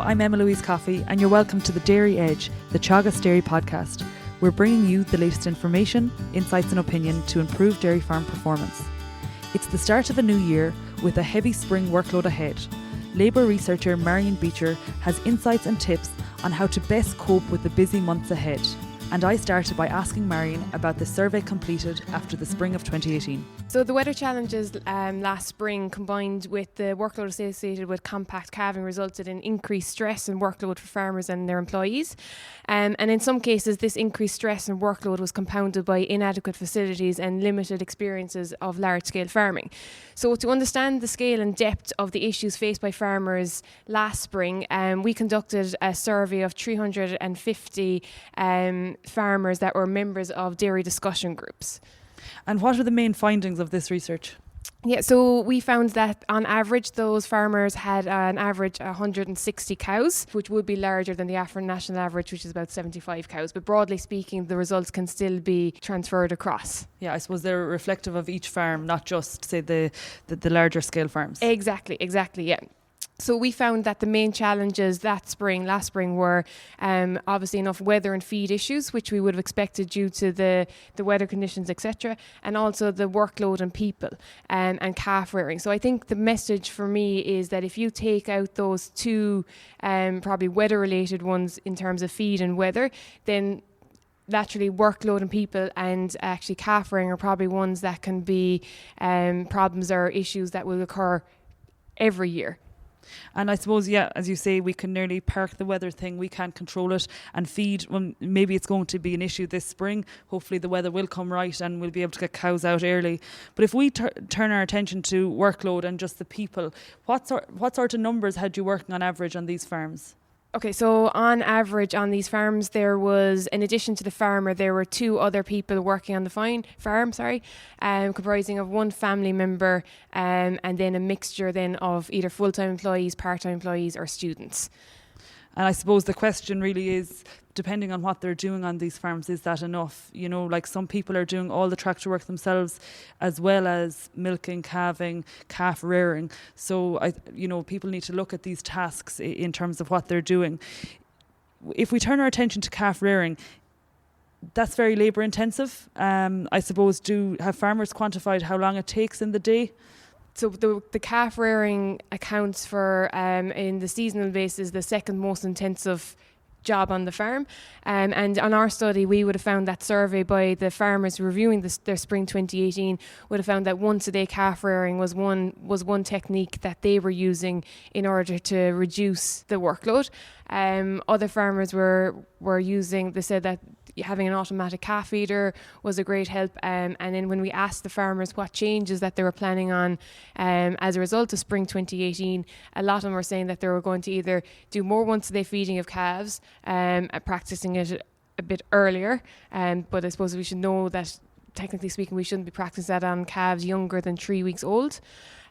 Hello, I'm Emma Louise Coffey, and you're welcome to the Dairy Edge, the Teagasc Dairy podcast. We're bringing you the latest information, insights and opinion to improve dairy farm performance. It's the start of a new year with a heavy spring workload ahead. Labour researcher Marion Beecher has insights and tips on how to best cope with the busy months ahead. And I started by asking Marion about the survey completed after the spring of 2018. So the weather challenges last spring combined with the workload associated with compact calving resulted in increased stress and workload for farmers and their employees. And in some cases this increased stress and workload was compounded by inadequate facilities and limited experiences of large-scale farming. So to understand the scale and depth of the issues faced by farmers last spring, we conducted a survey of 350 farmers that were members of dairy discussion groups. And what are the main findings of this research? Yeah, so we found that on average those farmers had an average 160 cows, which would be larger than the African national average, which is about 75 cows. But broadly speaking, the results can still be transferred across. Yeah, I suppose they're reflective of each farm, not just, say, the larger scale farms. Exactly, yeah. So we found that the main challenges last spring were obviously enough weather and feed issues, which we would have expected due to the weather conditions, etc., and also the workload and people and calf rearing. So I think the message for me is that if you take out those two probably weather-related ones in terms of feed and weather, then naturally workload and people and actually calf rearing are probably ones that can be problems or issues that will occur every year. And I suppose, yeah, as you say, we can nearly park the weather thing. We can't control it. And feed, well, maybe it's going to be an issue this spring. Hopefully the weather will come right and we'll be able to get cows out early. But if we turn our attention to workload and just the people, what sort of numbers had you working on average on these farms? Okay, so on average on these farms, there was, in addition to the farmer, there were two other people working on the farm, comprising of one family member and then a mixture then of either full-time employees, part-time employees or students. And I suppose the question really is, depending on what they're doing on these farms, is that enough? You know, like some people are doing all the tractor work themselves, as well as milking, calving, calf rearing. So, people need to look at these tasks in terms of what they're doing. If we turn our attention to calf rearing, that's very labour intensive. I suppose, have farmers quantified how long it takes in the day? So the calf rearing accounts for, in the seasonal basis, the second most intensive job on the farm. And on our study, we would have found that survey by the farmers reviewing their spring 2018 would have found that once a day calf rearing was one technique that they were using in order to reduce the workload. Other farmers were using, they said that having an automatic calf feeder was a great help, and then when we asked the farmers what changes that they were planning on as a result of spring 2018, a lot of them were saying that they were going to either do more once a day feeding of calves, practicing it a bit earlier, but I suppose we should know that technically speaking we shouldn't be practicing that on calves younger than 3 weeks old,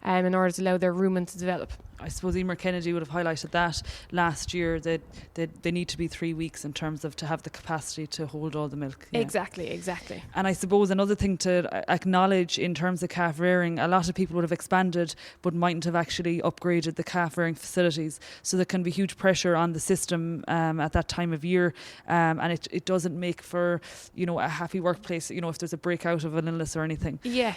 in order to allow their rumen to develop. I suppose Emer Kennedy would have highlighted that last year, that they need to be 3 weeks in terms of to have the capacity to hold all the milk. Yeah. Exactly. And I suppose another thing to acknowledge in terms of calf rearing, a lot of people would have expanded but mightn't have actually upgraded the calf rearing facilities. So there can be huge pressure on the system at that time of year, and it doesn't make for, a happy workplace, if there's a breakout of an illness or anything. Yeah.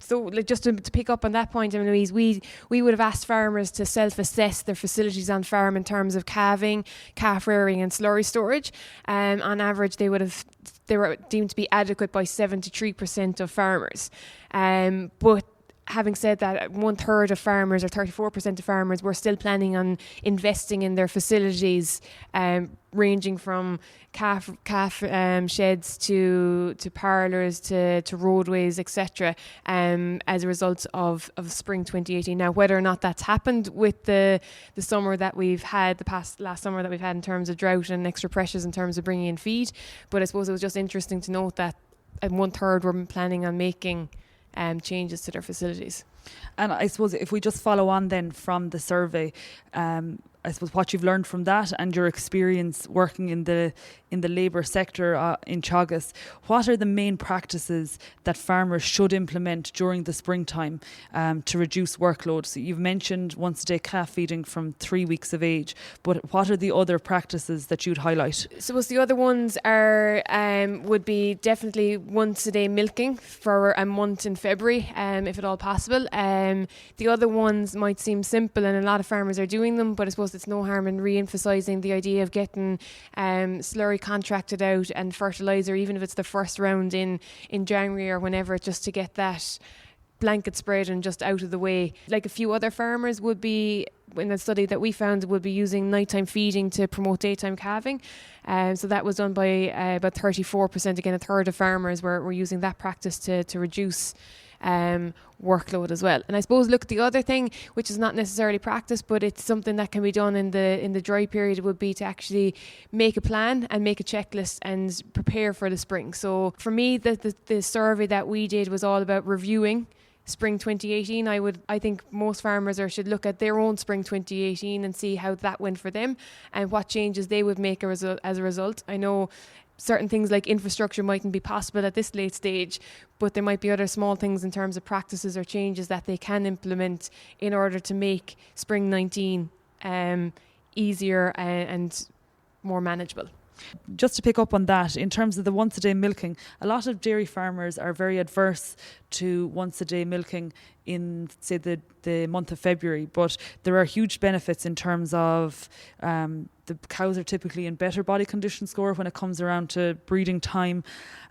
So just to pick up on that point, Emma Louise, we would have asked farmers to self-assess their facilities on farm in terms of calving, calf rearing and slurry storage. On average, they were deemed to be adequate by 73% of farmers. But having said that, 1/3 of farmers or 34% of farmers were still planning on investing in their facilities, ranging from calf sheds to parlours to roadways, etc. As a result of spring 2018. Now, whether or not that's happened with the summer that we've had, last summer that we've had in terms of drought and extra pressures in terms of bringing in feed, but I suppose it was just interesting to note that 1/3 were planning on making changes to their facilities. And I suppose if we just follow on then from the survey, I suppose what you've learned from that and your experience working in the in the labour sector in Teagasc, what are the main practices that farmers should implement during the springtime to reduce workload? So you've mentioned once a day calf feeding from 3 weeks of age, but what are the other practices that you'd highlight? So the other ones are would be definitely once a day milking for a month in February, if at all possible. The other ones might seem simple, and a lot of farmers are doing them, but I suppose it's no harm in re-emphasising the idea of getting slurry contracted out and fertiliser, even if it's the first round in January or whenever, just to get that blanket spread and just out of the way. Like a few other farmers would be, in a study that we found, would be using nighttime feeding to promote daytime calving. So that was done by about 34%. Again, a third of farmers were using that practice to reduce workload as well. And I suppose, look, the other thing, which is not necessarily practice, but it's something that can be done in the dry period, would be to actually make a plan and make a checklist and prepare for the spring. So for me, the survey that we did was all about reviewing spring 2018. I think most farmers should look at their own spring 2018 and see how that went for them and what changes they would make as a result. I know certain things like infrastructure mightn't be possible at this late stage, but there might be other small things in terms of practices or changes that they can implement in order to make spring 19 easier and more manageable. Just to pick up on that, in terms of the once a day milking, a lot of dairy farmers are very adverse to once a day milking in, say, the month of February, but there are huge benefits in terms of the cows are typically in better body condition score when it comes around to breeding time.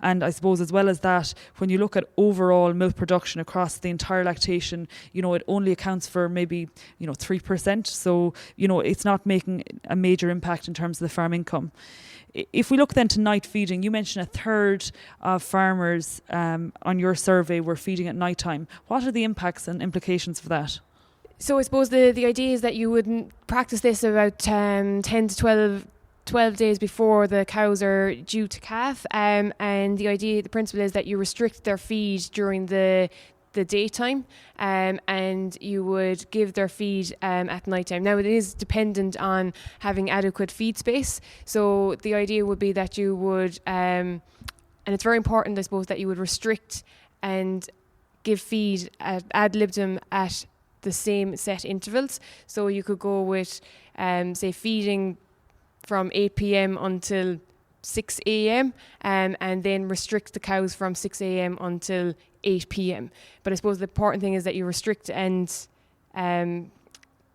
And I suppose as well as that, when you look at overall milk production across the entire lactation, it only accounts for maybe 3%. So it's not making a major impact in terms of the farm income. If we look then to night feeding, you mentioned a third of farmers on your survey were feeding at night time. What are the impacts and implications for that? So I suppose the idea is that you would practice this about 10 to 12 days before the cows are due to calf, and the principle is that you restrict their feed during the daytime, and you would give their feed at night time. Now, it is dependent on having adequate feed space. So the idea would be that you would, and it's very important, I suppose, that you would restrict and give feed ad libitum at the same set intervals. So you could go with, say, feeding from 8 p.m. until 6 a.m. And then restrict the cows from 6 a.m. until 8 p.m. But I suppose the important thing is that you restrict and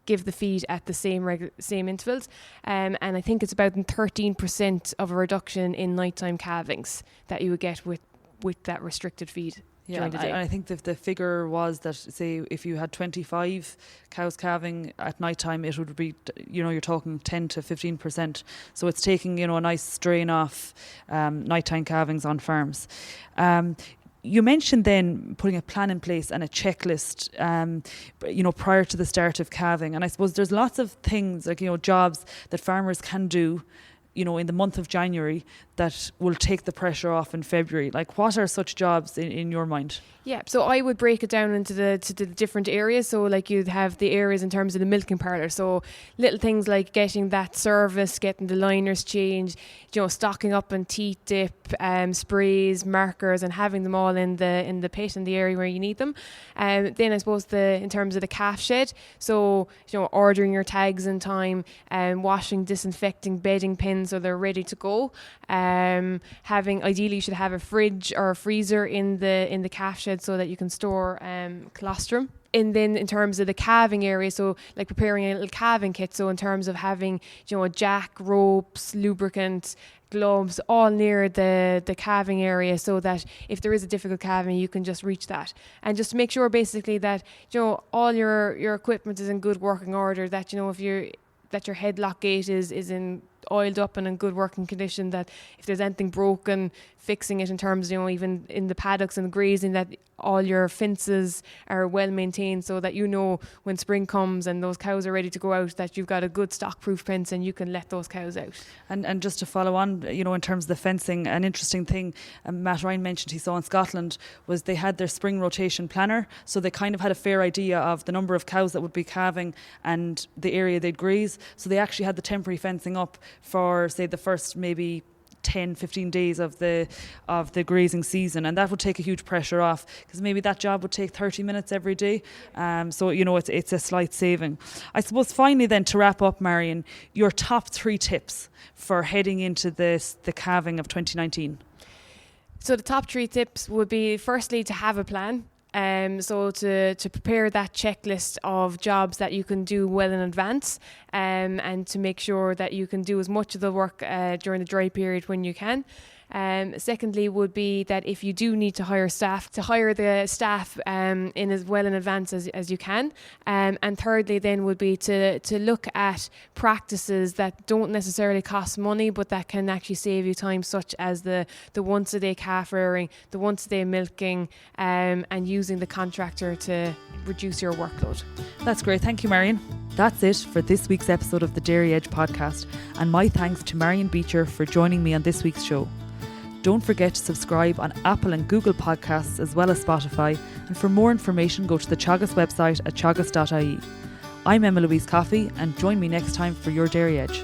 give the feed at the same intervals. And I think it's about 13% of a reduction in nighttime calvings that you would get with that restricted feed. Yeah, and I think the figure was that, say, if you had 25 cows calving at night time, it would be, you're talking 10 to 15%. So it's taking, a nice strain off nighttime calvings on farms. You mentioned then putting a plan in place and a checklist, prior to the start of calving. And I suppose there's lots of things, like, jobs that farmers can do, in the month of January that will take the pressure off in February. Like, what are such jobs in your mind? Yeah, so I would break it down into the different areas. So like you'd have the areas in terms of the milking parlour. So little things like getting that service, getting the liners changed, stocking up on teat dip, sprays, markers, and having them all in the pit in the area where you need them. Then I suppose in terms of the calf shed, so ordering your tags in time, washing, disinfecting, bedding pins so they're ready to go. Ideally you should have a fridge or a freezer in the calf shed so that you can store colostrum. And then in terms of the calving area, so like preparing a little calving kit, so in terms of having a jack, ropes, lubricant, gloves, all near the calving area, so that if there is a difficult calving, you can just reach that. And just to make sure basically that all your equipment is in good working order, that if your headlock gate is in oiled up and in good working condition, that if there's anything broken, fixing it in terms even in the paddocks and grazing, that all your fences are well maintained, so that when spring comes and those cows are ready to go out, that you've got a good stock proof fence and you can let those cows out. And just to follow on, in terms of the fencing, an interesting thing Matt Ryan mentioned he saw in Scotland was they had their spring rotation planner, so they kind of had a fair idea of the number of cows that would be calving and the area they'd graze. So they actually had the temporary fencing up for, say, the first maybe 10, 15 days of the grazing season, and that would take a huge pressure off, because maybe that job would take 30 minutes every day. So it's a slight saving. I suppose finally then, to wrap up, Marion, your top 3 tips for heading into the calving of 2019. So the top 3 tips would be, firstly, to have a plan. So to prepare that checklist of jobs that you can do well in advance, and to make sure that you can do as much of the work during the dry period when you can. Secondly would be that if you do need to hire staff, to hire the staff in as well in advance as you can. And thirdly then would be to look at practices that don't necessarily cost money, but that can actually save you time, such as the once a day calf rearing, the once a day milking, and using the contractor to reduce your workload. That's great. Thank you, Marion. That's it for this week's episode of the Dairy Edge podcast, and my thanks to Marion Beecher for joining me on this week's show. Don't forget to subscribe on Apple and Google Podcasts as well as Spotify, and for more information go to the Teagasc website at teagasc.ie. I'm Emma Louise Coffey, and join me next time for your Dairy Edge.